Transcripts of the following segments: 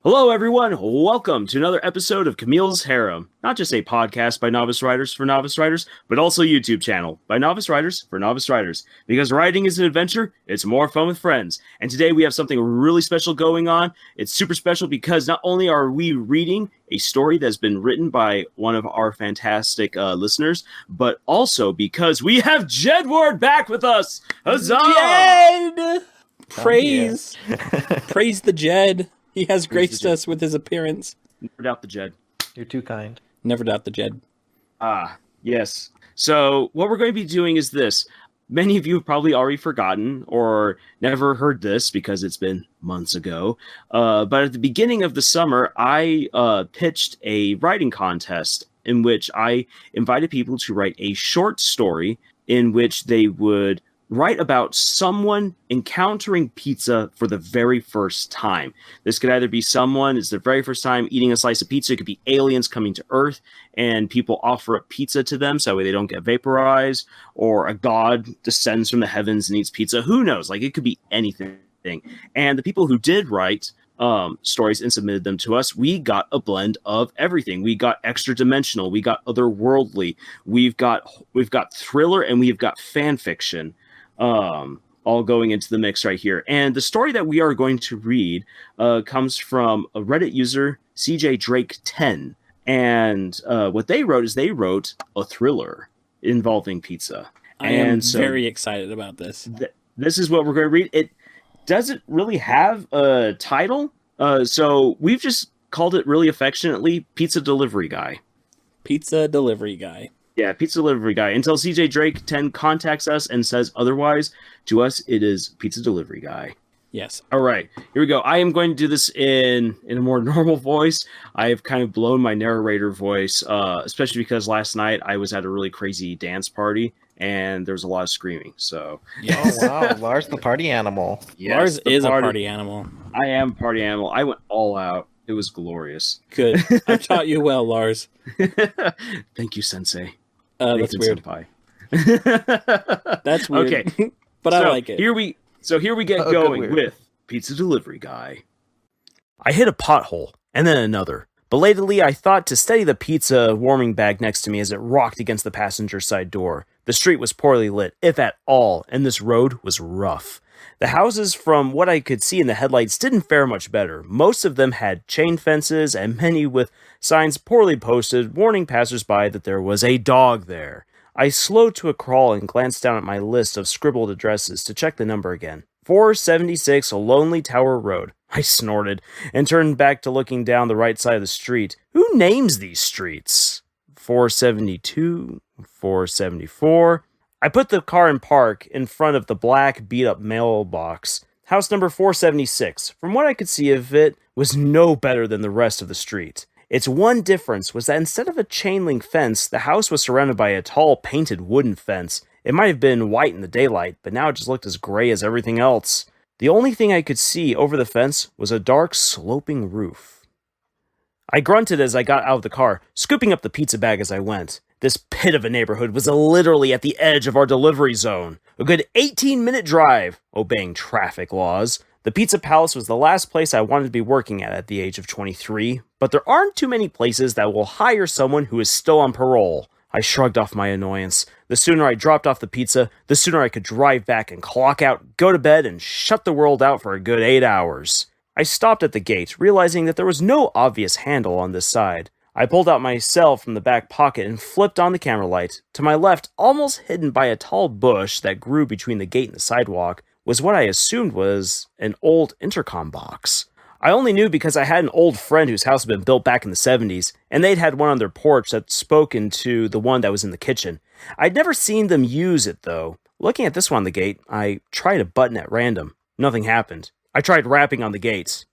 Hello, everyone. Welcome to another episode of Camille's Harem. Not just a podcast by novice writers for novice writers, but also a YouTube channel by novice writers for novice writers. Because writing is an adventure, it's more fun with friends. And today we have something really special going on. It's super special because not only are we reading a story that's been written by one of our fantastic listeners, but also because we have Jedward back with us. Huzzah! Jed! Praise the Jed. He has graced us with his appearance. Never doubt the Jed. You're too kind. Never doubt the Jed. Yes. So what we're going to be doing is this. Many of you have probably already forgotten or never heard this because it's been months ago. But at the beginning of the summer, I pitched a writing contest in which I invited people to write a short story in which they would write about someone encountering pizza for the very first time. This could either be someone, it's their very first time eating a slice of pizza. It could be aliens coming to Earth and people offer up pizza to them so that way they don't get vaporized, or a god descends from the heavens and eats pizza. Who knows? Like, it could be anything. And the people who did write stories and submitted them to us, we got a blend of everything. We got extra dimensional, we got otherworldly, we've got thriller, and we've got fan fiction. All going into the mix right here. And the story that we are going to read comes from a Reddit user, CJ Drake 10. And what they wrote is they wrote a thriller involving pizza. I am very excited about this. This is what we're going to read. It doesn't really have a title, so we've just called it really affectionately Pizza Delivery Guy. Pizza Delivery Guy. Yeah, Pizza Delivery Guy. Until CJ Drake 10 contacts us and says otherwise, to us it is Pizza Delivery Guy. Yes. All right, here we go. I am going to do this in a more normal voice. I have kind of blown my narrator voice, especially because last night I was at a really crazy dance party and there was a lot of screaming. So, yes. Oh wow, Lars the party animal. Yes, Lars is a party animal. I am a party animal. I went all out. It was glorious. Good. I taught you well, Lars. Thank you, Sensei. That's weird. That's weird. Okay, but I like it. Here we get going with Pizza Delivery Guy. I hit a pothole and then another. Belatedly, I thought to steady the pizza warming bag next to me as it rocked against the passenger side door. The street was poorly lit, if at all, and this road was rough. The houses, from what I could see in the headlights, didn't fare much better. Most of them had chain fences, and many with signs poorly posted, warning passersby that there was a dog there. I slowed to a crawl and glanced down at my list of scribbled addresses to check the number again. 476 Lonely Tower Road. I snorted, and turned back to looking down the right side of the street. Who names these streets? 472, 474... I put the car in park in front of the black, beat-up mailbox. House number 476, from what I could see of it, was no better than the rest of the street. Its one difference was that instead of a chain-link fence, the house was surrounded by a tall, painted wooden fence. It might have been white in the daylight, but now it just looked as gray as everything else. The only thing I could see over the fence was a dark, sloping roof. I grunted as I got out of the car, scooping up the pizza bag as I went. This pit of a neighborhood was literally at the edge of our delivery zone. A good 18-minute drive, obeying traffic laws. The Pizza Palace was the last place I wanted to be working at the age of 23, but there aren't too many places that will hire someone who is still on parole. I shrugged off my annoyance. The sooner I dropped off the pizza, the sooner I could drive back and clock out, go to bed, and shut the world out for a good 8 hours. I stopped at the gate, realizing that there was no obvious handle on this side. I pulled out my cell from the back pocket and flipped on the camera light. To my left, almost hidden by a tall bush that grew between the gate and the sidewalk, was what I assumed was an old intercom box. I only knew because I had an old friend whose house had been built back in the 70s, and they'd had one on their porch that spoke into the one that was in the kitchen. I'd never seen them use it, though. Looking at this one on the gate, I tried a button at random. Nothing happened. I tried rapping on the gate.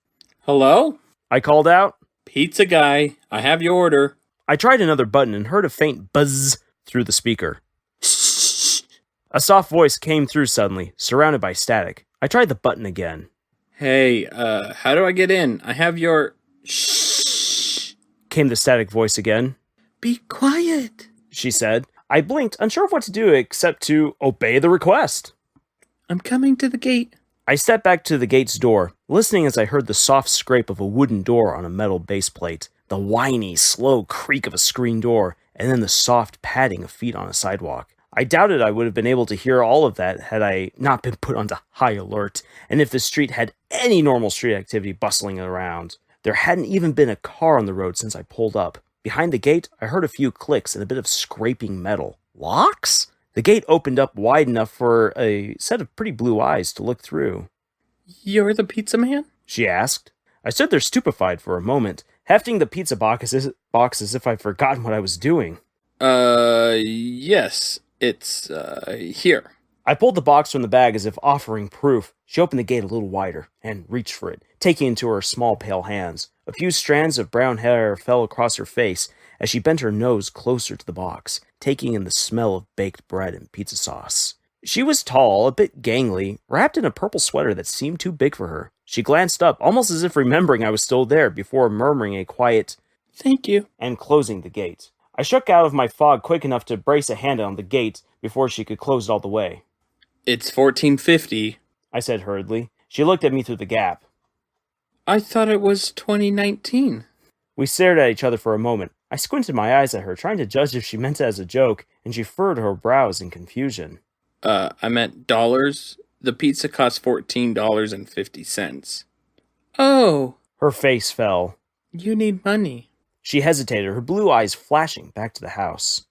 Hello? I called out. Pizza Guy, I have your order. I tried another button and heard a faint buzz through the speaker. Shh. A soft voice came through suddenly, surrounded by static. I tried the button again. Hey, how do I get in? I have your... Shh. Came the static voice again. Be quiet, she said. I blinked, unsure of what to do except to obey the request. I'm coming to the gate. I stepped back to the gate's door, listening as I heard the soft scrape of a wooden door on a metal base plate, the whiny, slow creak of a screen door, and then the soft padding of feet on a sidewalk. I doubted I would have been able to hear all of that had I not been put onto high alert, and if the street had any normal street activity bustling around. There hadn't even been a car on the road since I pulled up. Behind the gate, I heard a few clicks and a bit of scraping metal. Locks? The gate opened up wide enough for a set of pretty blue eyes to look through. "You're the pizza man?" she asked. I stood there stupefied for a moment, hefting the pizza box as if I'd forgotten what I was doing. Yes, it's, here." I pulled the box from the bag as if offering proof. She opened the gate a little wider and reached for it, taking it into her small, pale hands. A few strands of brown hair fell across her face as she bent her nose closer to the box, taking in the smell of baked bread and pizza sauce. She was tall, a bit gangly, wrapped in a purple sweater that seemed too big for her. She glanced up, almost as if remembering I was still there, before murmuring a quiet, "Thank you," and closing the gate. I shook out of my fog quick enough to brace a hand on the gate before she could close it all the way. "It's $14.50. I said hurriedly. She looked at me through the gap. I thought it was 2019. We stared at each other for a moment. I squinted my eyes at her, trying to judge if she meant it as a joke, and she furrowed her brows in confusion. I meant dollars. The pizza cost $14.50. Oh. Her face fell. You need money. She hesitated, her blue eyes flashing back to the house.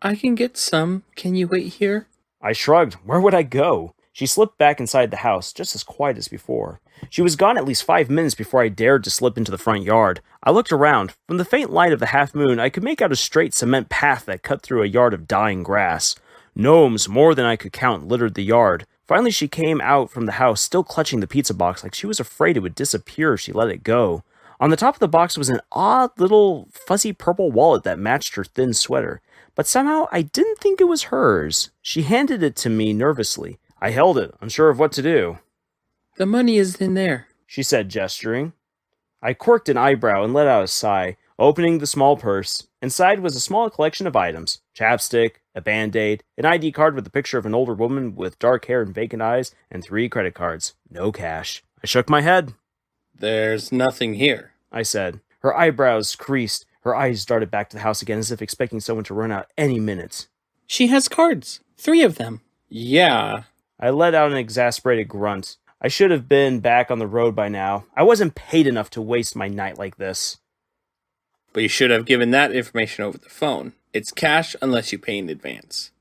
I can get some. Can you wait here? I shrugged. Where would I go? She slipped back inside the house, just as quiet as before. She was gone at least 5 minutes before I dared to slip into the front yard. I looked around. From the faint light of the half moon, I could make out a straight cement path that cut through a yard of dying grass. Gnomes, more than I could count, littered the yard. Finally, she came out from the house, still clutching the pizza box like she was afraid it would disappear if she let it go. On the top of the box was an odd little fuzzy purple wallet that matched her thin sweater. But somehow I didn't think it was hers. She handed it to me nervously. I held it, unsure of what to do. The money is in there, she said, gesturing. I quirked an eyebrow and let out a sigh, opening the small purse. Inside was a small collection of items. Chapstick, a Band-Aid, an ID card with a picture of an older woman with dark hair and vacant eyes, and 3 credit cards. No cash. I shook my head. There's nothing here, I said. Her eyebrows creased. Her eyes darted back to the house again as if expecting someone to run out any minute. She has cards. 3 of them. Yeah. I let out an exasperated grunt. I should have been back on the road by now. I wasn't paid enough to waste my night like this. But you should have given that information over the phone. It's cash unless you pay in advance.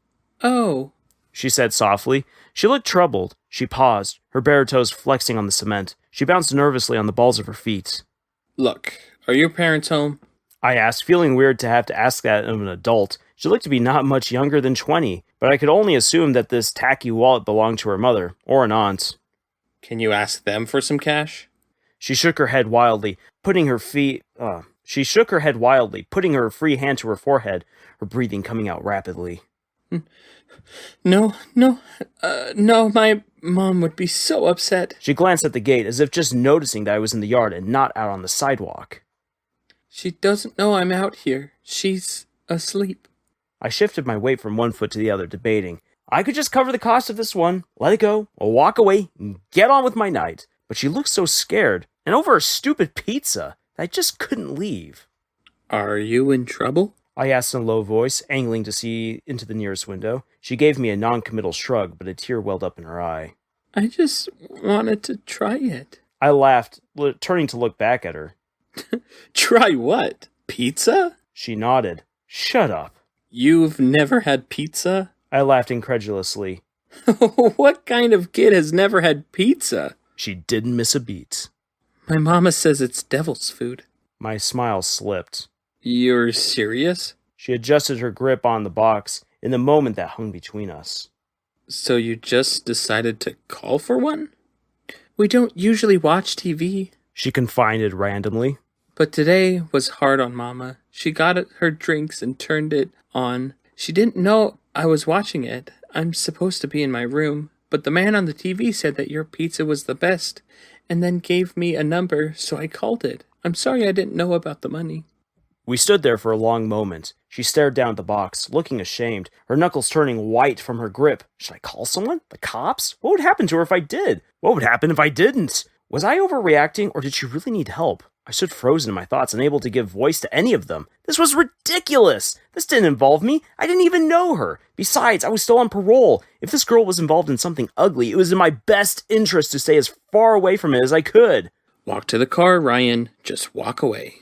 Oh, she said softly. She looked troubled. She paused, her bare toes flexing on the cement. She bounced nervously on the balls of her feet. Look, are your parents home? I asked, feeling weird to have to ask that of an adult. She looked to be not much younger than 20, but I could only assume that this tacky wallet belonged to her mother, or an aunt. Can you ask them for some cash? She shook her head wildly, putting her free hand to her forehead, her breathing coming out rapidly. No, my mom would be so upset. She glanced at the gate, as if just noticing that I was in the yard and not out on the sidewalk. She doesn't know I'm out here. She's asleep. I shifted my weight from one foot to the other, debating. I could just cover the cost of this one, let it go, or walk away, and get on with my night. But she looked so scared, and over a stupid pizza, that I just couldn't leave. Are you in trouble? I asked in a low voice, angling to see into the nearest window. She gave me a non-committal shrug, but a tear welled up in her eye. I just wanted to try it. I laughed, turning to look back at her. Try what? Pizza? She nodded. Shut up. You've never had pizza? I laughed incredulously. What kind of kid has never had pizza? She didn't miss a beat. My mama says it's devil's food. My smile slipped. You're serious? She adjusted her grip on the box in the moment that hung between us. So you just decided to call for one? We don't usually watch TV. She confided randomly. But today was hard on Mama. She got her drinks and turned it on. She didn't know I was watching it. I'm supposed to be in my room. But the man on the TV said that your pizza was the best, and then gave me a number, so I called it. I'm sorry I didn't know about the money. We stood there for a long moment. She stared down at the box, looking ashamed, her knuckles turning white from her grip. Should I call someone? The cops? What would happen to her if I did? What would happen if I didn't? Was I overreacting, or did she really need help? I stood frozen in my thoughts, unable to give voice to any of them. This was ridiculous! This didn't involve me. I didn't even know her. Besides, I was still on parole. If this girl was involved in something ugly, it was in my best interest to stay as far away from it as I could. Walk to the car, Ryan. Just walk away.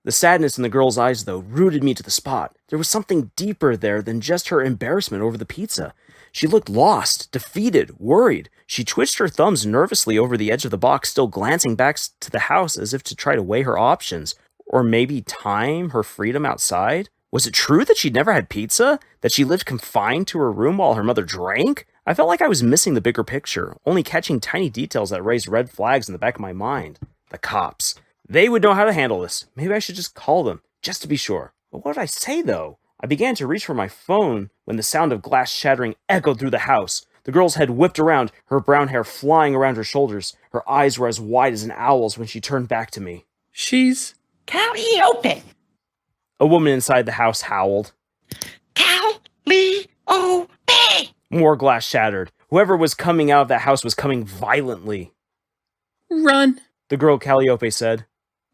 The sadness in the girl's eyes, though, rooted me to the spot. There was something deeper there than just her embarrassment over the pizza. She looked lost, defeated, worried. She twitched her thumbs nervously over the edge of the box, still glancing back to the house as if to try to weigh her options. Or maybe time her freedom outside? Was it true that she'd never had pizza? That she lived confined to her room while her mother drank? I felt like I was missing the bigger picture, only catching tiny details that raised red flags in the back of my mind. The cops. They would know how to handle this. Maybe I should just call them, just to be sure. But what did I say, though? I began to reach for my phone when the sound of glass shattering echoed through the house. The girl's head whipped around, her brown hair flying around her shoulders. Her eyes were as wide as an owl's when she turned back to me. She's... Calliope! A woman inside the house howled. Calliope! More glass shattered. Whoever was coming out of that house was coming violently. Run! The girl Calliope said.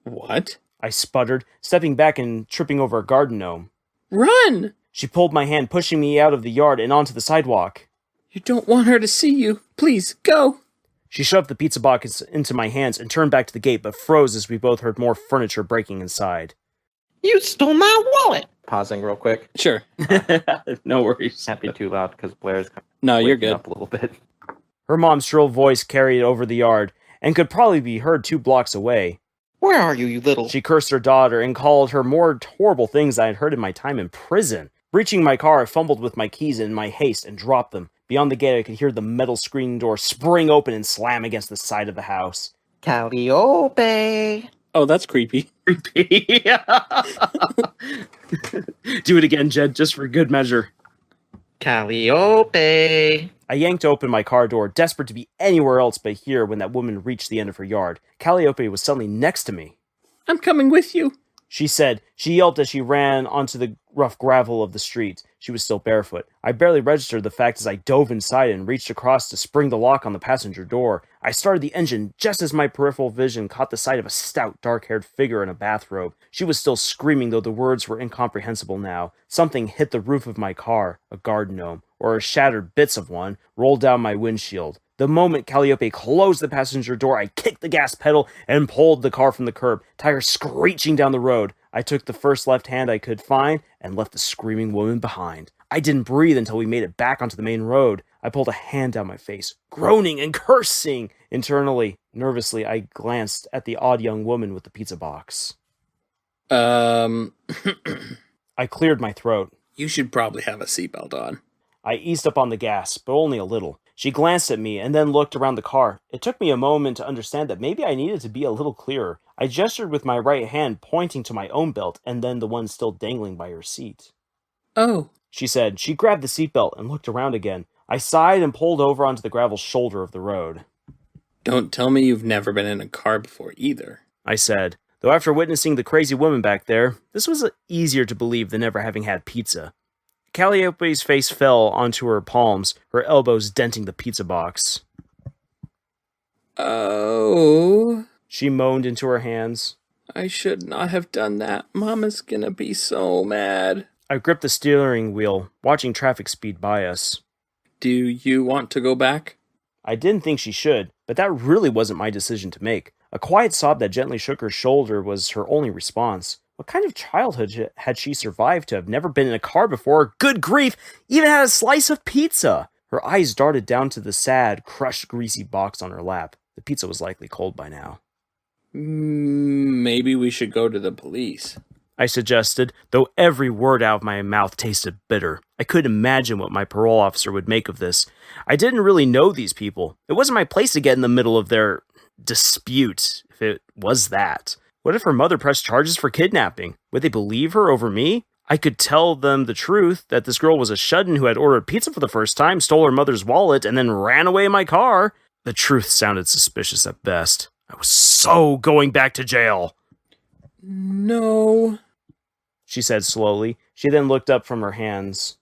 What? I sputtered, stepping back and tripping over a garden gnome. Run! She pulled my hand, pushing me out of the yard and onto the sidewalk. You don't want her to see you. Please, go! She shoved the pizza box into my hands and turned back to the gate, but froze as we both heard more furniture breaking inside. You stole my wallet! Pausing real quick. Sure. No worries. Can't be too loud because Blair's No, you're waking good. up a little bit. Her mom's shrill voice carried over the yard and could probably be heard 2 blocks away. Where are you, you little... She cursed her daughter and called her more horrible things I had heard in my time in prison. Reaching my car, I fumbled with my keys in my haste and dropped them. Beyond the gate, I could hear the metal screen door spring open and slam against the side of the house. Calliope! Oh, that's creepy. Creepy. Do it again, Jed, just for good measure. Calliope! I yanked open my car door, desperate to be anywhere else but here when that woman reached the end of her yard. Calliope was suddenly next to me. I'm coming with you. She said. She yelped as she ran onto the rough gravel of the street. She was still barefoot. I barely registered the fact as I dove inside and reached across to spring the lock on the passenger door. I started the engine just as my peripheral vision caught the sight of a stout, dark-haired figure in a bathrobe. She was still screaming, though the words were incomprehensible now. Something hit the roof of my car, a garden gnome, or shattered bits of one, rolled down my windshield. The moment Calliope closed the passenger door, I kicked the gas pedal and pulled the car from the curb, tires screeching down the road. I took the first left hand I could find and left the screaming woman behind. I didn't breathe until we made it back onto the main road. I pulled a hand down my face, groaning and cursing. Internally, nervously, I glanced at the odd young woman with the pizza box. I cleared my throat. You should probably have a seatbelt on. I eased up on the gas, but only a little. She glanced at me and then looked around the car. It took me a moment to understand that maybe I needed to be a little clearer. I gestured with my right hand, pointing to my own belt and then the one still dangling by her seat. Oh. She said. She grabbed the seatbelt and looked around again. I sighed and pulled over onto the gravel shoulder of the road. Don't tell me you've never been in a car before either. I said, though after witnessing the crazy woman back there, this was easier to believe than never having had pizza. Calliope's face fell onto her palms, her elbows denting the pizza box. Oh. She moaned into her hands. I should not have done that. Mama's gonna be so mad. I gripped the steering wheel, watching traffic speed by us. Do you want to go back? I didn't think she should, but that really wasn't my decision to make. A quiet sob that gently shook her shoulder was her only response. What kind of childhood had she survived to have never been in a car before? Good grief! Even had a slice of pizza! Her eyes darted down to the sad, crushed, greasy box on her lap. The pizza was likely cold by now. Maybe we should go to the police. I suggested, though every word out of my mouth tasted bitter. I couldn't imagine what my parole officer would make of this. I didn't really know these people. It wasn't my place to get in the middle of their dispute, if it was that. What if her mother pressed charges for kidnapping? Would they believe her over me? I could tell them the truth, that this girl was a shut-in who had ordered pizza for the first time, stole her mother's wallet, and then ran away in my car. The truth sounded suspicious at best. I was so going back to jail. No. she said slowly. She then looked up from her hands.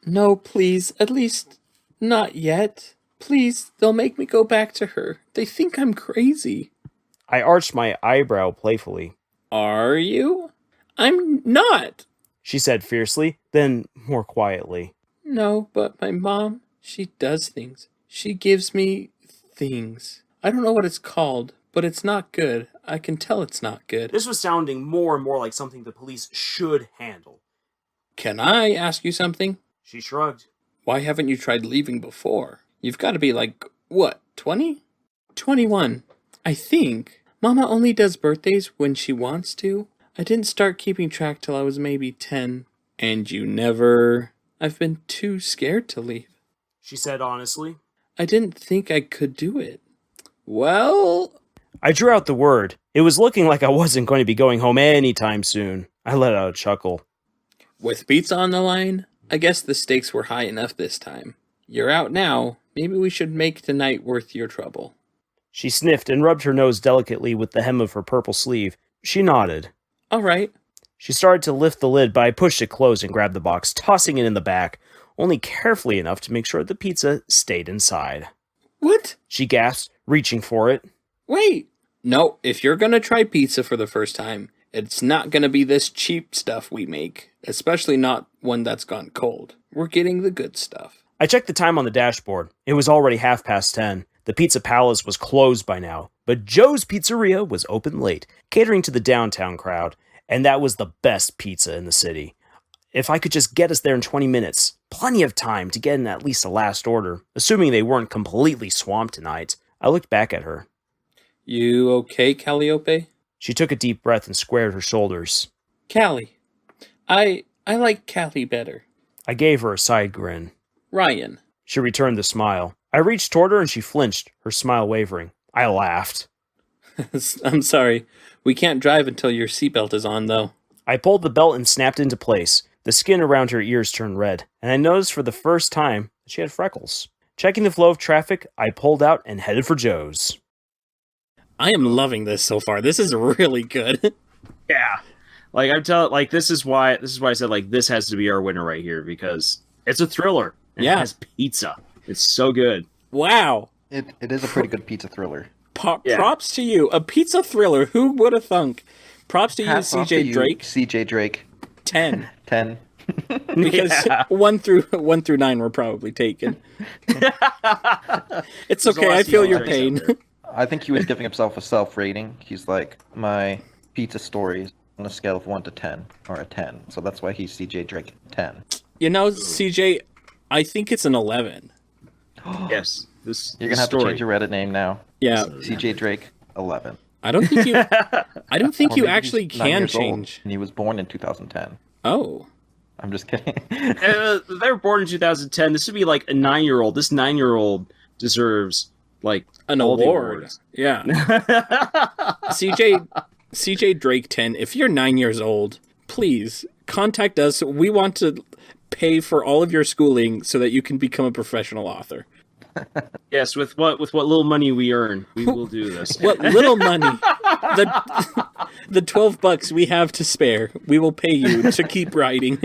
No, please, at least not yet. Please, they'll make me go back to her. They think I'm crazy. I arched my eyebrow playfully. Are you? I'm not. She said fiercely, then more quietly. No, but my mom, she does things. She gives me things. I don't know what it's called, but it's not good. I can tell it's not good. This was sounding more and more like something the police should handle. Can I ask you something? She shrugged. Why haven't you tried leaving before? You've got to be like, what, 20? 21. I think. Mama only does birthdays when she wants to. I didn't start keeping track till I was maybe 10. And you never... I've been too scared to leave. She said honestly. I didn't think I could do it. Well... I drew out the word. It was looking like I wasn't going to be going home anytime soon. I let out a chuckle. With pizza on the line, I guess the stakes were high enough this time. You're out now. Maybe we should make tonight worth your trouble. She sniffed and rubbed her nose delicately with the hem of her purple sleeve. She nodded. All right. She started to lift the lid, but I pushed it closed and grabbed the box, tossing it in the back, only carefully enough to make sure the pizza stayed inside. What? She gasped, reaching for it. Wait. No, if you're gonna try pizza for the first time, it's not gonna be this cheap stuff we make, especially not one that's gone cold. We're getting the good stuff. I checked the time on the dashboard. It was already 10:30. The Pizza Palace was closed by now, but Joe's Pizzeria was open late, catering to the downtown crowd, and that was the best pizza in the city. If I could just get us there in 20 minutes, plenty of time to get in at least a last order, assuming they weren't completely swamped tonight. I looked back at her. You okay, Calliope? She took a deep breath and squared her shoulders. Callie. I like Callie better. I gave her a side grin. Ryan. She returned the smile. I reached toward her and she flinched, her smile wavering. I laughed. I'm sorry. We can't drive until your seatbelt is on, though. I pulled the belt and snapped into place. The skin around her ears turned red, and I noticed for the first time that she had freckles. Checking the flow of traffic, I pulled out and headed for Joe's. I am loving this so far. This is really good. Yeah. Like I'm telling, like this is why I said like this has to be our winner right here because it's a thriller. And Yeah. It has pizza. It's so good. Wow. It is a pretty good pizza thriller. Yeah. Props to you. A pizza thriller. Who would have thunk? Props to you, Hats off to CJ you, Drake. CJ Drake. 10. 10. Because Yeah. 1 through 9 were probably taken. It's There's a okay. lot I of feel CJ your Drakes out pain. there. I think he was giving himself a self-rating. He's like, my pizza stories on a scale of 1 to 10, or a 10. So that's why he's CJ Drake 10. You know, CJ, I think it's an 11. Yes. You're gonna have to change your Reddit name now. Yeah. CJ Drake 11. I don't think you Or maybe actually he's 9 can years old, change. and he was born in 2010. Oh. I'm just kidding. They were born in 2010. This would be like a 9-year-old. This 9-year-old deserves like An all the award. awards. Yeah. CJ Drake 10, if you're 9 years old, please contact us. We want to pay for all of your schooling so that you can become a professional author. Yes, with what little money we earn, we will do this. What little money, the $12 we have to spare, we will pay you to keep writing.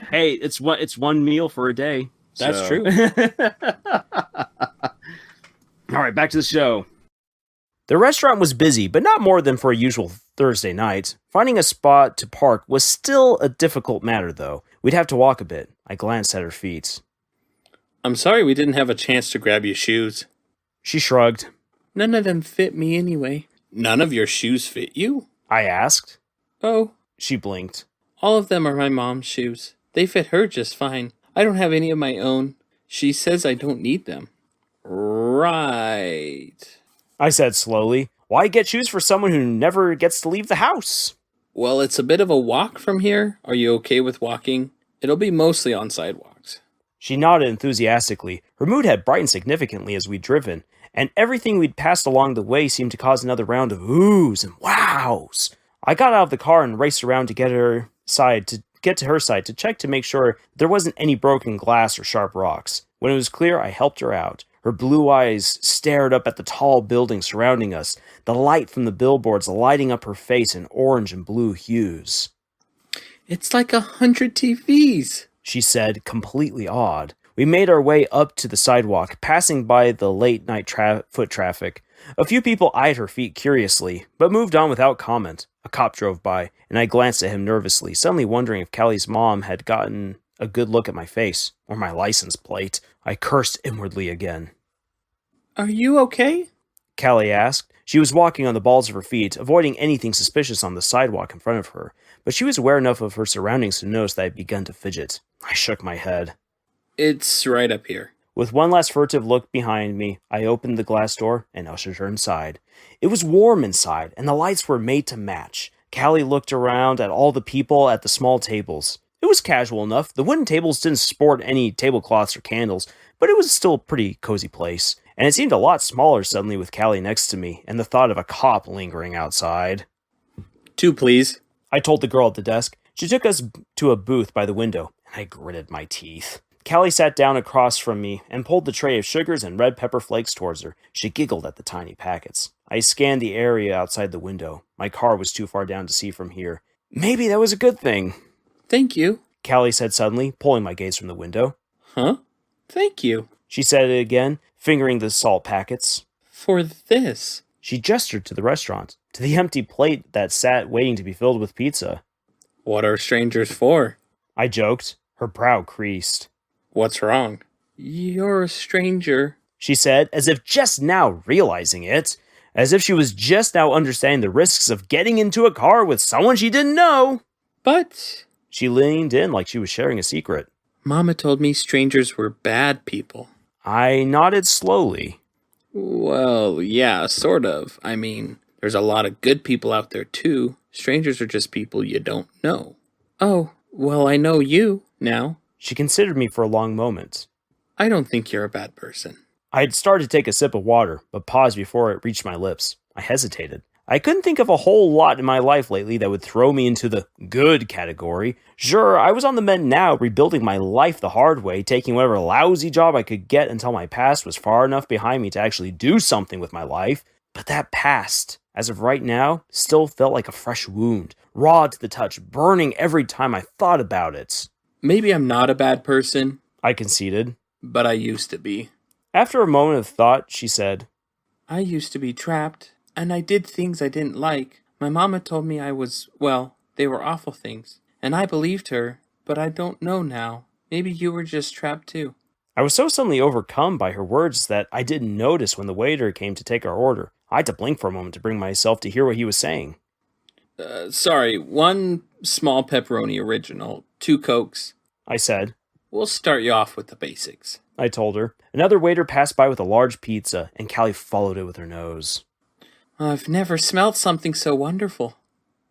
Hey, it's one meal for a day. That's so. true. All right, back to the show. The restaurant was busy, but not more than for a usual Thursday night. Finding a spot to park was still a difficult matter, though. We'd have to walk a bit. I glanced at her feet. I'm sorry we didn't have a chance to grab you shoes. She shrugged. None of them fit me anyway. None of your shoes fit you? I asked. Oh, She blinked. all of them are my mom's shoes. They fit her just fine. I don't have any of my own. She says I don't need them. Right. I said slowly. Why get shoes for someone who never gets to leave the house? Well, it's a bit of a walk from here. Are you okay with walking? It'll be mostly on sidewalks. She nodded enthusiastically. Her mood had brightened significantly as we'd driven, and everything we'd passed along the way seemed to cause another round of oohs and wows. I got out of the car and raced around to get to her side to check to make sure there wasn't any broken glass or sharp rocks. When it was clear, I helped her out. Her blue eyes stared up at the tall buildings surrounding us, the light from the billboards lighting up her face in orange and blue hues. It's like 100 TVs. she said, completely awed. We made our way up to the sidewalk, passing by the late-night foot traffic. A few people eyed her feet curiously, but moved on without comment. A cop drove by, and I glanced at him nervously, suddenly wondering if Callie's mom had gotten a good look at my face, or my license plate. I cursed inwardly again. Are you okay? Callie asked. She was walking on the balls of her feet, avoiding anything suspicious on the sidewalk in front of her, but she was aware enough of her surroundings to notice that I had begun to fidget. I shook my head. It's right up here. With one last furtive look behind me, I opened the glass door and ushered her inside. It was warm inside, and the lights were made to match. Callie looked around at all the people at the small tables. It was casual enough. The wooden tables didn't sport any tablecloths or candles, but it was still a pretty cozy place. And it seemed a lot smaller suddenly with Callie next to me, and the thought of a cop lingering outside. 2, please. I told the girl at the desk. She took us to a booth by the window, and I gritted my teeth. Callie sat down across from me and pulled the tray of sugars and red pepper flakes towards her. She giggled at the tiny packets. I scanned the area outside the window. My car was too far down to see from here. Maybe that was a good thing. Thank you. Callie said suddenly, pulling my gaze from the window. Huh? Thank you. She said it again, fingering the salt packets. For this. She gestured to the restaurant, to the empty plate that sat waiting to be filled with pizza. What are strangers for? I joked. Her brow creased. What's wrong? You're a stranger, she said, as if just now realizing it. As if she was just now understanding the risks of getting into a car with someone she didn't know. But she leaned in like she was sharing a secret. Mama told me strangers were bad people. I nodded slowly. Well, yeah, sort of. I mean, there's a lot of good people out there too. Strangers are just people you don't know. Oh, well, I know you now. She considered me for a long moment. I don't think you're a bad person. I had started to take a sip of water, but paused before it reached my lips. I hesitated. I couldn't think of a whole lot in my life lately that would throw me into the good category. Sure, I was on the mend now, rebuilding my life the hard way, taking whatever lousy job I could get until my past was far enough behind me to actually do something with my life. But that past, as of right now, still felt like a fresh wound, raw to the touch, burning every time I thought about it. Maybe I'm not a bad person, I conceded. But I used to be. After a moment of thought, she said, I used to be trapped, and I did things I didn't like. My mama told me they were awful things. And I believed her, but I don't know now. Maybe you were just trapped too. I was so suddenly overcome by her words that I didn't notice when the waiter came to take our order. I had to blink for a moment to bring myself to hear what he was saying. Sorry, 1 small pepperoni original, 2 Cokes, I said. We'll start you off with the basics, I told her. Another waiter passed by with a large pizza, and Callie followed it with her nose. I've never smelled something so wonderful.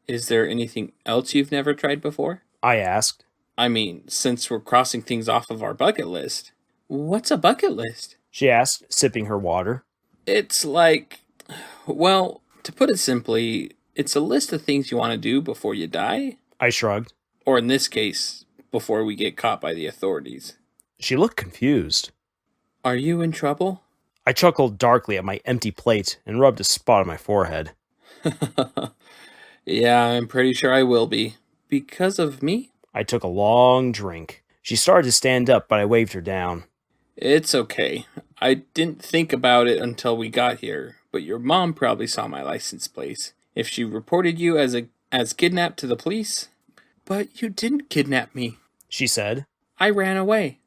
Is there anything else you've never tried before? I asked. I mean, since we're crossing things off of our bucket list. What's a bucket list? She asked, sipping her water. It's like, well, to put it simply, it's a list of things you want to do before you die. I shrugged. Or in this case, before we get caught by the authorities. She looked confused. Are you in trouble? I chuckled darkly at my empty plate and rubbed a spot on my forehead. Yeah, I'm pretty sure I will be. Because of me? I took a long drink. She started to stand up, but I waved her down. It's okay. I didn't think about it until we got here, but your mom probably saw my license plate. If she reported you as kidnapped to the police. But you didn't kidnap me, she said. I ran away.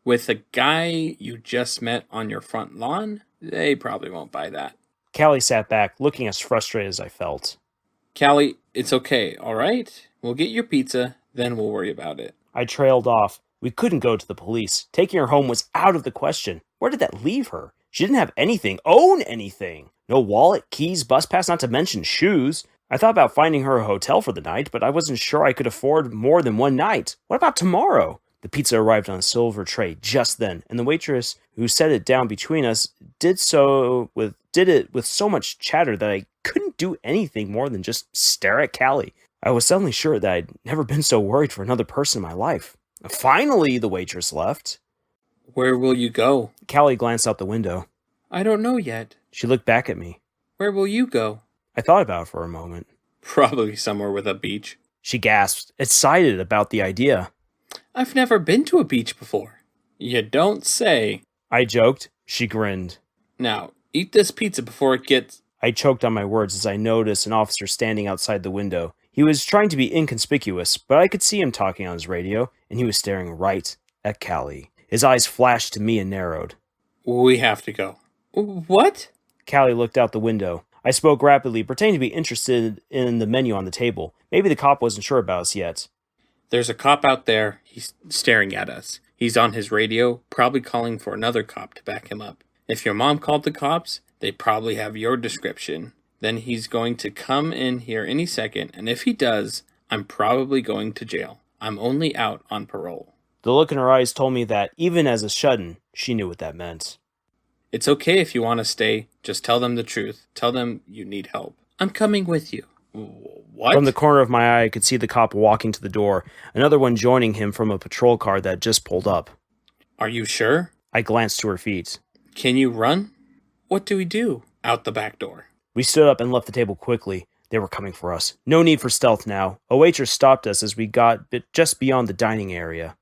With a guy you just met on your front lawn? They probably won't buy that. Callie sat back, looking as frustrated as I felt. Callie, it's okay, all right? We'll get your pizza, then we'll worry about it. I trailed off. We couldn't go to the police. Taking her home was out of the question. Where did that leave her? She didn't have own anything. No wallet, keys, bus pass, not to mention shoes. I thought about finding her a hotel for the night, but I wasn't sure I could afford more than one night. What about tomorrow? The pizza arrived on a silver tray just then, and the waitress who set it down between us did it with so much chatter that I couldn't do anything more than just stare at Callie. I was suddenly sure that I'd never been so worried for another person in my life. Finally, the waitress left. Where will you go? Callie glanced out the window. I don't know yet. She looked back at me. Where will you go? I thought about it for a moment. Probably somewhere with a beach. She gasped, excited about the idea. I've never been to a beach before. You don't say. I joked. She grinned. Now, eat this pizza before it gets... I choked on my words as I noticed an officer standing outside the window. He was trying to be inconspicuous, but I could see him talking on his radio, and he was staring right at Callie. His eyes flashed to me and narrowed. We have to go. What? Callie looked out the window. I spoke rapidly, pretending to be interested in the menu on the table. Maybe the cop wasn't sure about us yet. There's a cop out there. He's staring at us. He's on his radio, probably calling for another cop to back him up. If your mom called the cops, they probably have your description. Then he's going to come in here any second, and if he does, I'm probably going to jail. I'm only out on parole. The look in her eyes told me that, even as a shut-in, she knew what that meant. It's okay if you want to stay. Just tell them the truth. Tell them you need help. I'm coming with you. What? From the corner of my eye, I could see the cop walking to the door, another one joining him from a patrol car that just pulled up. Are you sure? I glanced to her feet. Can you run? What do we do? Out the back door. We stood up and left the table quickly. They were coming for us. No need for stealth now. A waitress stopped us as we got just beyond the dining area.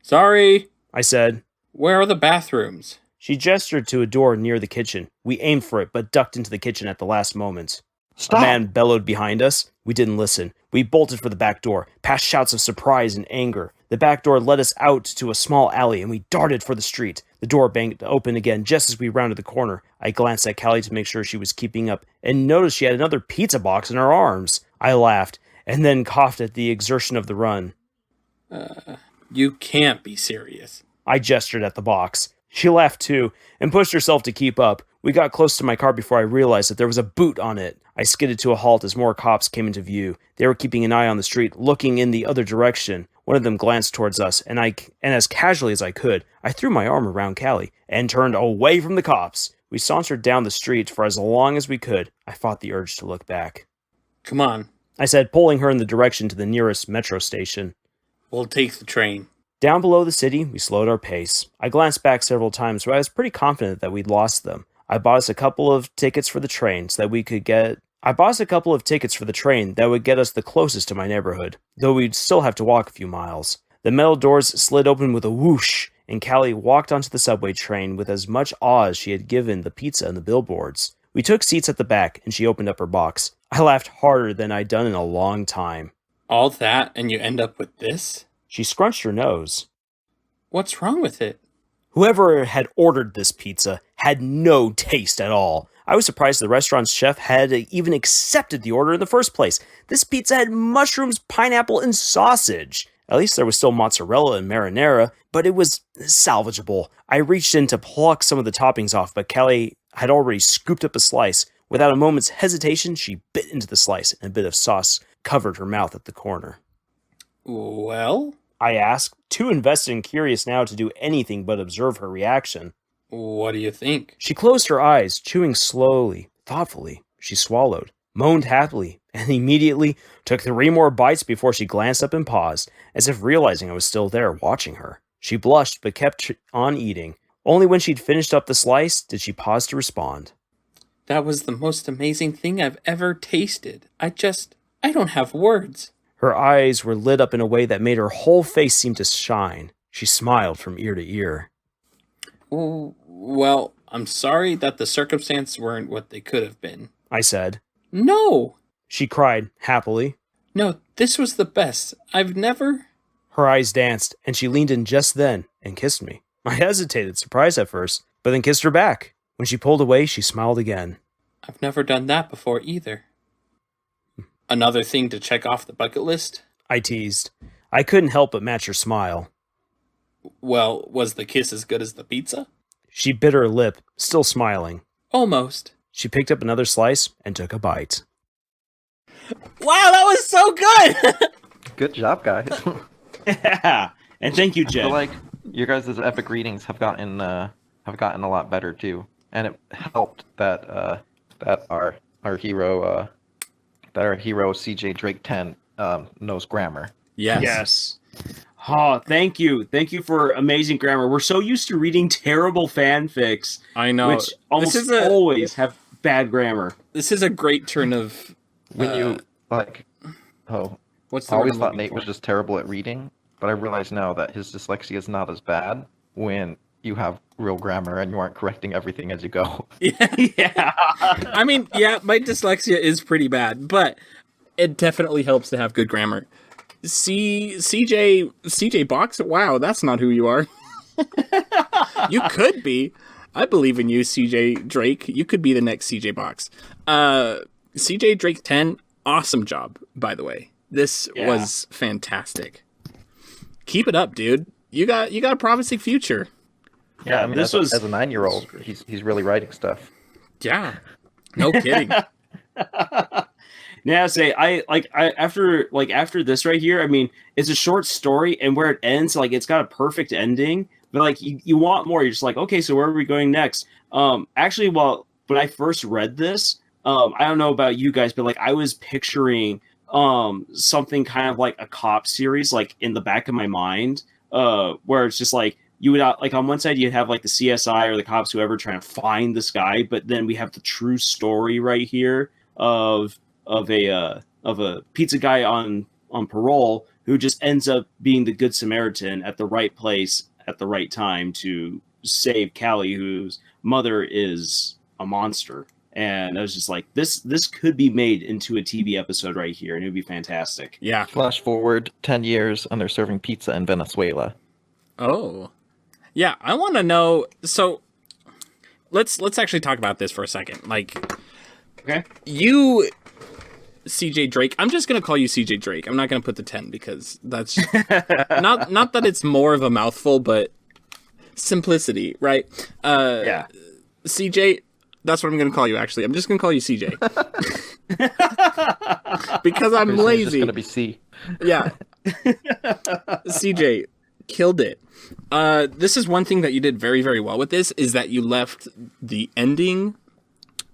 Sorry, I said. Where are the bathrooms? She gestured to a door near the kitchen. We aimed for it, but ducked into the kitchen at the last moment. Stop! A man bellowed behind us. We didn't listen. We bolted for the back door, past shouts of surprise and anger. The back door led us out to a small alley, and we darted for the street. The door banged open again just as we rounded the corner. I glanced at Callie to make sure she was keeping up, and noticed she had another pizza box in her arms. I laughed, and then coughed at the exertion of the run. You can't be serious. I gestured at the box. She laughed too, and pushed herself to keep up. We got close to my car before I realized that there was a boot on it. I skidded to a halt as more cops came into view. They were keeping an eye on the street, looking in the other direction. One of them glanced towards us, and as casually as I could, I threw my arm around Callie, and turned away from the cops. We sauntered down the street for as long as we could. I fought the urge to look back. Come on. I said, pulling her in the direction to the nearest metro station. We'll take the train. Down below the city, we slowed our pace. I glanced back several times, but I was pretty confident that we'd lost them. I bought us a couple of tickets for the train so that we could get... I bought us a couple of tickets for the train that would get us the closest to my neighborhood, though we'd still have to walk a few miles. The metal doors slid open with a whoosh, and Callie walked onto the subway train with as much awe as she had given the pizza and the billboards. We took seats at the back, and she opened up her box. I laughed harder than I'd done in a long time. All that, and you end up with this? She scrunched her nose. What's wrong with it? Whoever had ordered this pizza had no taste at all. I was surprised the restaurant's chef had even accepted the order in the first place. This pizza had mushrooms, pineapple, and sausage. At least there was still mozzarella and marinara, but it was salvageable. I reached in to pluck some of the toppings off, but Callie had already scooped up a slice. Without a moment's hesitation, she bit into the slice, and a bit of sauce covered her mouth at the corner. Well? I asked, too invested and curious now to do anything but observe her reaction. What do you think? She closed her eyes, chewing slowly, thoughtfully. She swallowed, moaned happily, and immediately took 3 more bites before she glanced up and paused, as if realizing I was still there watching her. She blushed but kept on eating. Only when she'd finished up the slice did she pause to respond. That was the most amazing thing I've ever tasted. I don't have words. Her eyes were lit up in a way that made her whole face seem to shine. She smiled from ear to ear. Well, I'm sorry that the circumstances weren't what they could have been. I said. No! She cried, happily. No, this was the best. I've never... Her eyes danced, and she leaned in just then and kissed me. I hesitated, surprised at first, but then kissed her back. When she pulled away, she smiled again. I've never done that before either. Another thing to check off the bucket list? I teased. I couldn't help but match her smile. Well, was the kiss as good as the pizza? She bit her lip, still smiling. Almost. She picked up another slice and took a bite. Wow, that was so good! Good job, guys. Yeah, and thank you, I Jed. feel like your guys' epic readings have gotten a lot better too, and it helped that our hero CJ Drake 10 knows grammar. Yes. Oh, thank you. Thank you for amazing grammar. We're so used to reading terrible fanfics, I know. which almost always have bad grammar. This is a great turn of... When you What's the I word always I'm thought looking Nate for? was just terrible at reading, but I realize now that his dyslexia is not as bad when you have real grammar and you aren't correcting everything as you go. Yeah. Yeah. I mean, yeah, my dyslexia is pretty bad, but it definitely helps to have good grammar. CJ Box? Wow, that's not who you are. You could be. I believe in you, CJ Drake. You could be the next CJ Box. CJ Drake 10, awesome job, by the way. This was fantastic. Keep it up, dude. You got a promising future. Yeah, I mean, this as a 9-year-old, he's really writing stuff. Yeah. No kidding. Yeah, after this right here, I mean, it's a short story, and where it ends, like it's got a perfect ending. But like you want more. You're just like, okay, so where are we going next? Actually, well, when I first read this, I don't know about you guys, but like I was picturing something kind of like a cop series, like in the back of my mind, where it's just like you would like on one side you'd have like the CSI or the cops, whoever, trying to find this guy, but then we have the true story right here of a pizza guy on parole who just ends up being the good Samaritan at the right place at the right time to save Callie, whose mother is a monster. And I was just like, this could be made into a TV episode right here, and it would be fantastic. Yeah. Flash forward 10 years, and they're serving pizza in Venezuela. Oh. Yeah, I want to know. So let's actually talk about this for a second. Like, Okay. you, CJ Drake. I'm just gonna call you CJ Drake. I'm not gonna put the 10 because that's not that it's more of a mouthful, but simplicity, right? Yeah. CJ. That's what I'm gonna call you. Actually, I'm just gonna call you CJ because I'm It's just lazy. gonna be C. Yeah. CJ killed it. This is one thing that you did very, very well with this, is that you left the ending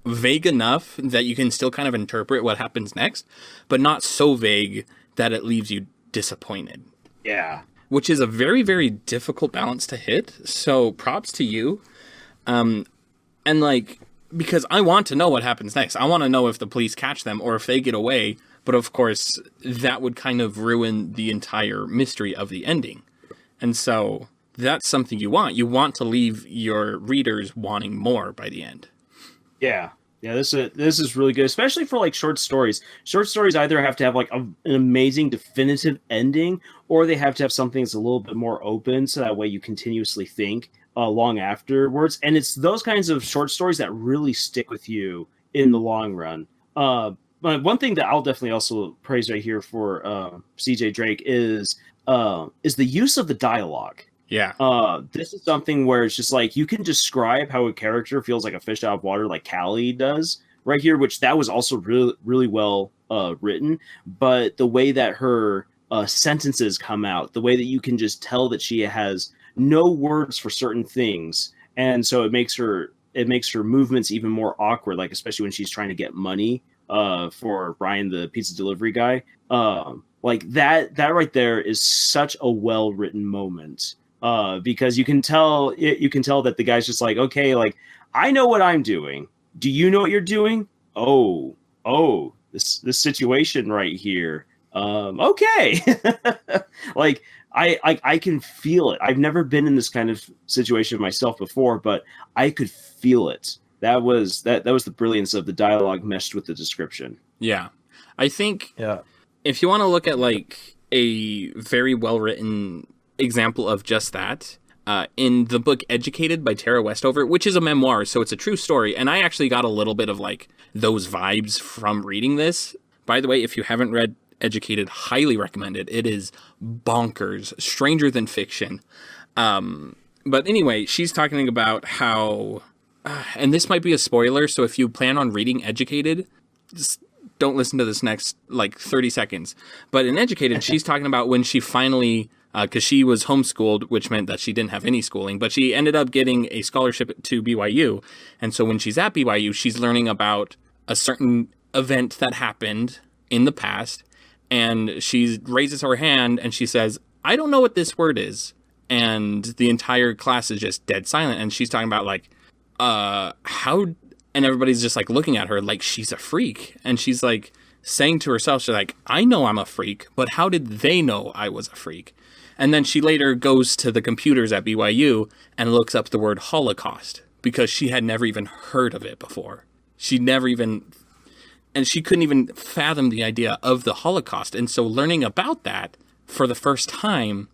vague enough that you can still kind of interpret what happens next, but not so vague that it leaves you disappointed. Yeah. Which is a very, very difficult balance to hit. So props to you. And like, because I want to know what happens next. I want to know if the police catch them or if they get away. But of course, that would kind of ruin the entire mystery of the ending. And so that's something you want. You want to leave your readers wanting more by the end. Yeah. Yeah, this is really good, especially for like short stories. Short stories either have to have like an amazing definitive ending, or they have to have something that's a little bit more open, so that way you continuously think long afterwards. And it's those kinds of short stories that really stick with you in the long run. But one thing that I'll definitely also praise right here for CJ Drake is the use of the dialogue. Yeah. This is something where it's just like you can describe how a character feels like a fish out of water, like Callie does right here, which that was also really, really well written. But the way that her sentences come out, the way that you can just tell that she has no words for certain things, and so it makes her movements even more awkward, like especially when she's trying to get money for Ryan, the pizza delivery guy. Like that right there is such a well written moment. Because you can tell that the guy's just like, okay, like I know what I'm doing. Do you know what you're doing? Oh, this situation right here. Okay. Like I can feel it. I've never been in this kind of situation myself before, but I could feel it. That was the brilliance of the dialogue meshed with the description. Yeah. I think Yeah. if you want to look at like a very well written example of just that, in the book Educated by Tara Westover, which is a memoir, so it's a true story, and I actually got a little bit of like those vibes from reading this. By the way, if you haven't read Educated, highly recommend it. It is bonkers, stranger than fiction. But anyway, she's talking about how, and this might be a spoiler, so if you plan on reading Educated, just don't listen to this next like 30 seconds. But in Educated, she's talking about when she finally, because she was homeschooled, which meant that she didn't have any schooling, but she ended up getting a scholarship to BYU. And so when she's at BYU, she's learning about a certain event that happened in the past. And she raises her hand and she says, I don't know what this word is. And the entire class is just dead silent. And she's talking about like, how, and everybody's just like looking at her like she's a freak. And she's like, saying to herself, she's like, I know I'm a freak, but how did they know I was a freak? And then she later goes to the computers at BYU and looks up the word Holocaust because she had never even heard of it before. She couldn't even fathom the idea of the Holocaust. And so learning about that for the first time,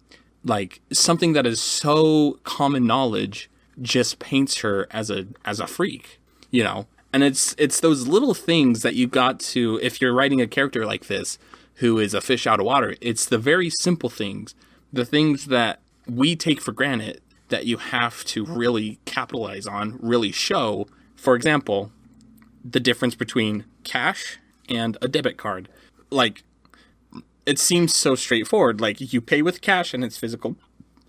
like something that is so common knowledge, just paints her as a freak, you know? And it's those little things that you got to, if you're writing a character like this, who is a fish out of water, it's the very simple things, the things that we take for granted that you have to really capitalize on, really show. For example, the difference between cash and a debit card. Like, it seems so straightforward. Like, you pay with cash and it's physical.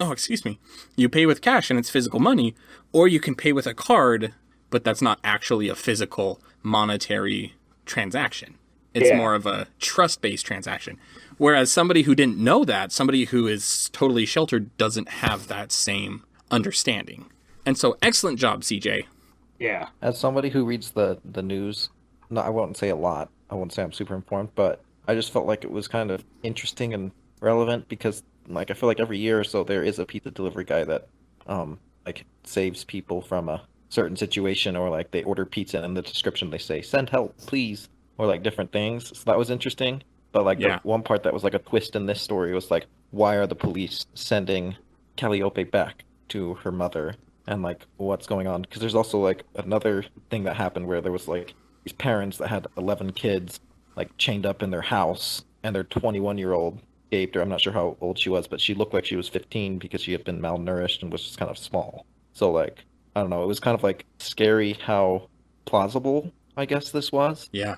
Oh, excuse me. You pay with cash and it's physical money, or you can pay with a card, but that's not actually a physical monetary transaction. It's more of a trust-based transaction. Whereas somebody who didn't know that, somebody who is totally sheltered, doesn't have that same understanding. And so, excellent job, CJ. Yeah. As somebody who reads the news, no, I won't say a lot. I won't say I'm super informed, but I just felt like it was kind of interesting and relevant because, like, I feel like every year or so there is a pizza delivery guy that, like, saves people from a certain situation, or like they order pizza and in the description they say "send help, please," or like different things. So that was interesting. But like the one part that was like a twist in this story was like, why are the police sending Calliope back to her mother? And like, what's going on? Because there's also like another thing that happened where there was like these parents that had 11 kids like chained up in their house, and their 21-year-old escaped, or I'm not sure how old she was, but she looked like she was 15 because she had been malnourished and was just kind of small. So like, I don't know, it was kind of like scary how plausible I guess this was. Yeah.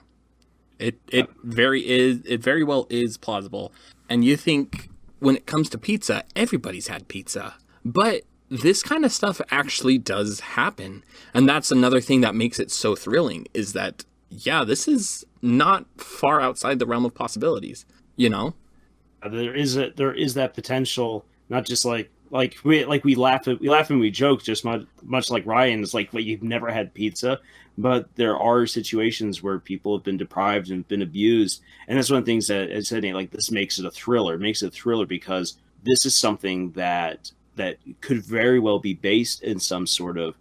It very well is plausible. And you think when it comes to pizza, everybody's had pizza. But this kind of stuff actually does happen. And that's another thing that makes it so thrilling, is that, yeah, this is not far outside the realm of possibilities, you know? There is that potential, not just like we laugh and we joke, just much like Ryan. It's like, you've never had pizza, but there are situations where people have been deprived and been abused, and that's one of the things that I said, like, this makes it a thriller. It makes it a thriller because this is something that could very well be based in some sort of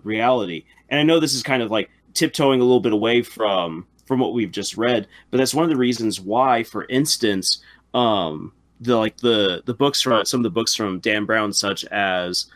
reality. And I know this is kind of like tiptoeing a little bit away from what we've just read, but that's one of the reasons why, for instance, the books from some of the books from Dan Brown, such as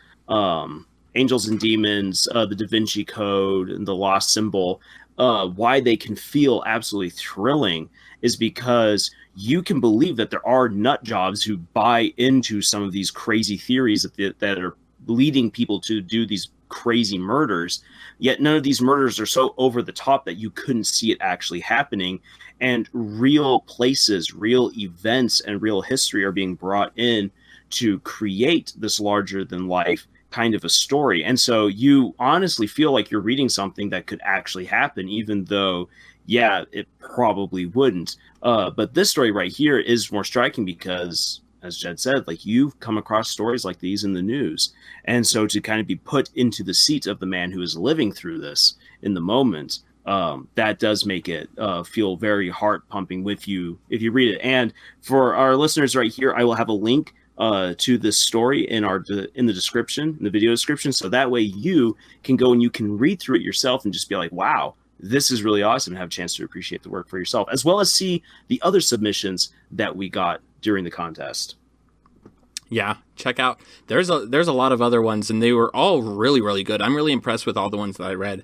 Angels and Demons, the Da Vinci Code, and the Lost Symbol, why they can feel absolutely thrilling is because you can believe that there are nut jobs who buy into some of these crazy theories that are leading people to do these crazy murders, yet none of these murders are so over the top that you couldn't see it actually happening, and real places, real events, and real history are being brought in to create this larger than life kind of a story. And so you honestly feel like you're reading something that could actually happen, even though, yeah, it probably wouldn't. But this story right here is more striking because, as Jed said, like, you've come across stories like these in the news. And so to kind of be put into the seat of the man who is living through this in the moment, that does make it feel very heart pumping with you if you read it. And for our listeners right here, I will have a link to this story in the description, in the video description. So that way you can go and you can read through it yourself and just be like, wow, this is really awesome, and have a chance to appreciate the work for yourself, as well as see the other submissions that we got during the contest. Yeah, check out. There's a lot of other ones, and they were all really, really good. I'm really impressed with all the ones that I read.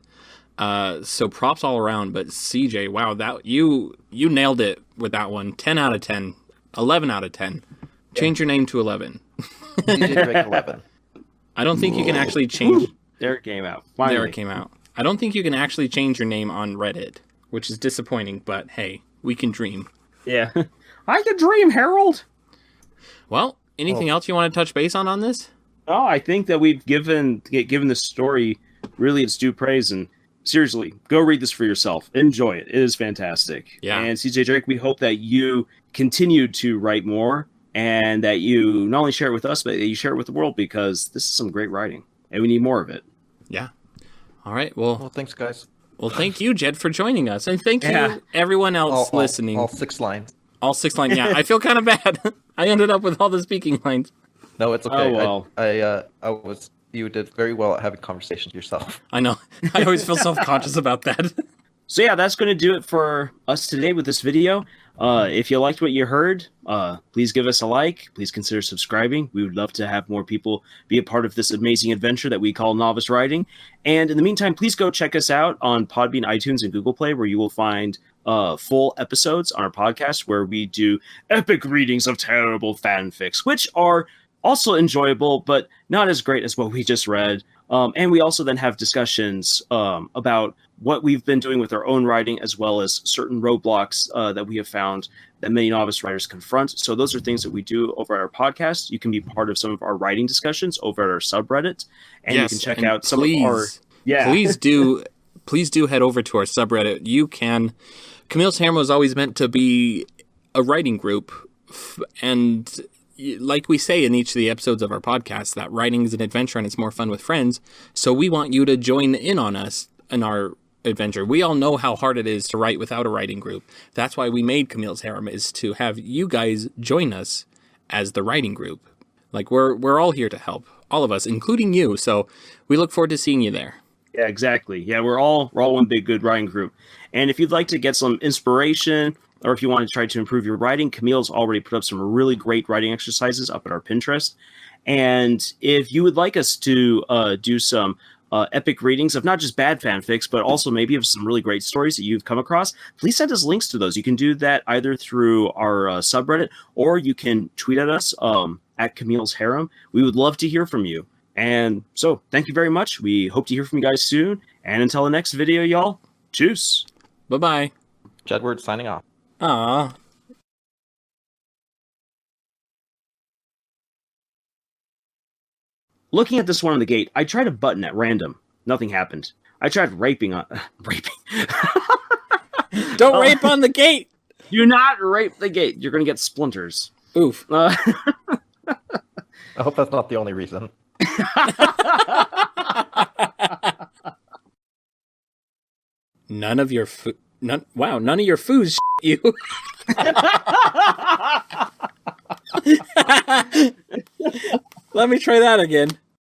So props all around. But CJ, wow, that you nailed it with that one. 10 out of 10, 11 out of 10. Change your name to 11. DJ Drake 11. I don't think you can actually change. There it came out. Finally. There it came out. I don't think you can actually change your name on Reddit, which is disappointing. But hey, we can dream. Yeah, I can dream, Harold. Well, anything else you want to touch base on this? Oh, I think that we've given this story really its due praise, and seriously, go read this for yourself. Enjoy it. It is fantastic. Yeah. And CJ Drake, we hope that you continue to write more, and that you not only share it with us, but that you share it with the world, because this is some great writing, and we need more of it. Yeah. All right. Well, Well, thanks, guys. Well, thank you, Jed, for joining us. And thank Yeah. you, everyone else listening. All 6 lines. All 6 lines. Yeah, I feel kind of bad. I ended up with all the speaking lines. No, it's okay. Oh, well. You did very well at having conversations yourself. I know. I always feel self-conscious about that. So yeah, that's going to do it for us today with this video. If you liked what you heard, please give us a like. Please consider subscribing. We would love to have more people be a part of this amazing adventure that we call novice writing. And in the meantime, please go check us out on Podbean, iTunes, and Google Play, where you will find full episodes on our podcast where we do epic readings of terrible fanfics, which are also enjoyable, but not as great as what we just read. And we also then have discussions about what we've been doing with our own writing, as well as certain roadblocks that we have found that many novice writers confront. So those are things that we do over at our podcast. You can be part of some of our writing discussions over at our subreddit, and you can check out some of our... Yeah. Please do head over to our subreddit. You can... Camille's Harem was always meant to be a writing group, and... like we say in each of the episodes of our podcast, that writing is an adventure and it's more fun with friends. So we want you to join in on us in our adventure. We all know how hard it is to write without a writing group. That's why we made Camille's Harem, is to have you guys join us as the writing group. Like we're all here to help, all of us, including you. So we look forward to seeing you there. Yeah, exactly. Yeah, we're all one big good writing group. And if you'd like to get some inspiration, or if you want to try to improve your writing, Camille's already put up some really great writing exercises up at our Pinterest. And if you would like us to do some epic readings of not just bad fanfics, but also maybe of some really great stories that you've come across, please send us links to those. You can do that either through our subreddit, or you can tweet at us at Camille's Harem. We would love to hear from you. And so thank you very much. We hope to hear from you guys soon. And until the next video, y'all, cheers. Bye-bye. Jedward signing off. Aww. Looking at this one on the gate, I tried a button at random. Nothing happened. I tried raping on... raping. Don't rape on the gate! Do not rape the gate. You're going to get splinters. Oof. I hope that's not the only reason. None of your food... None of your foos you. Let me try that again.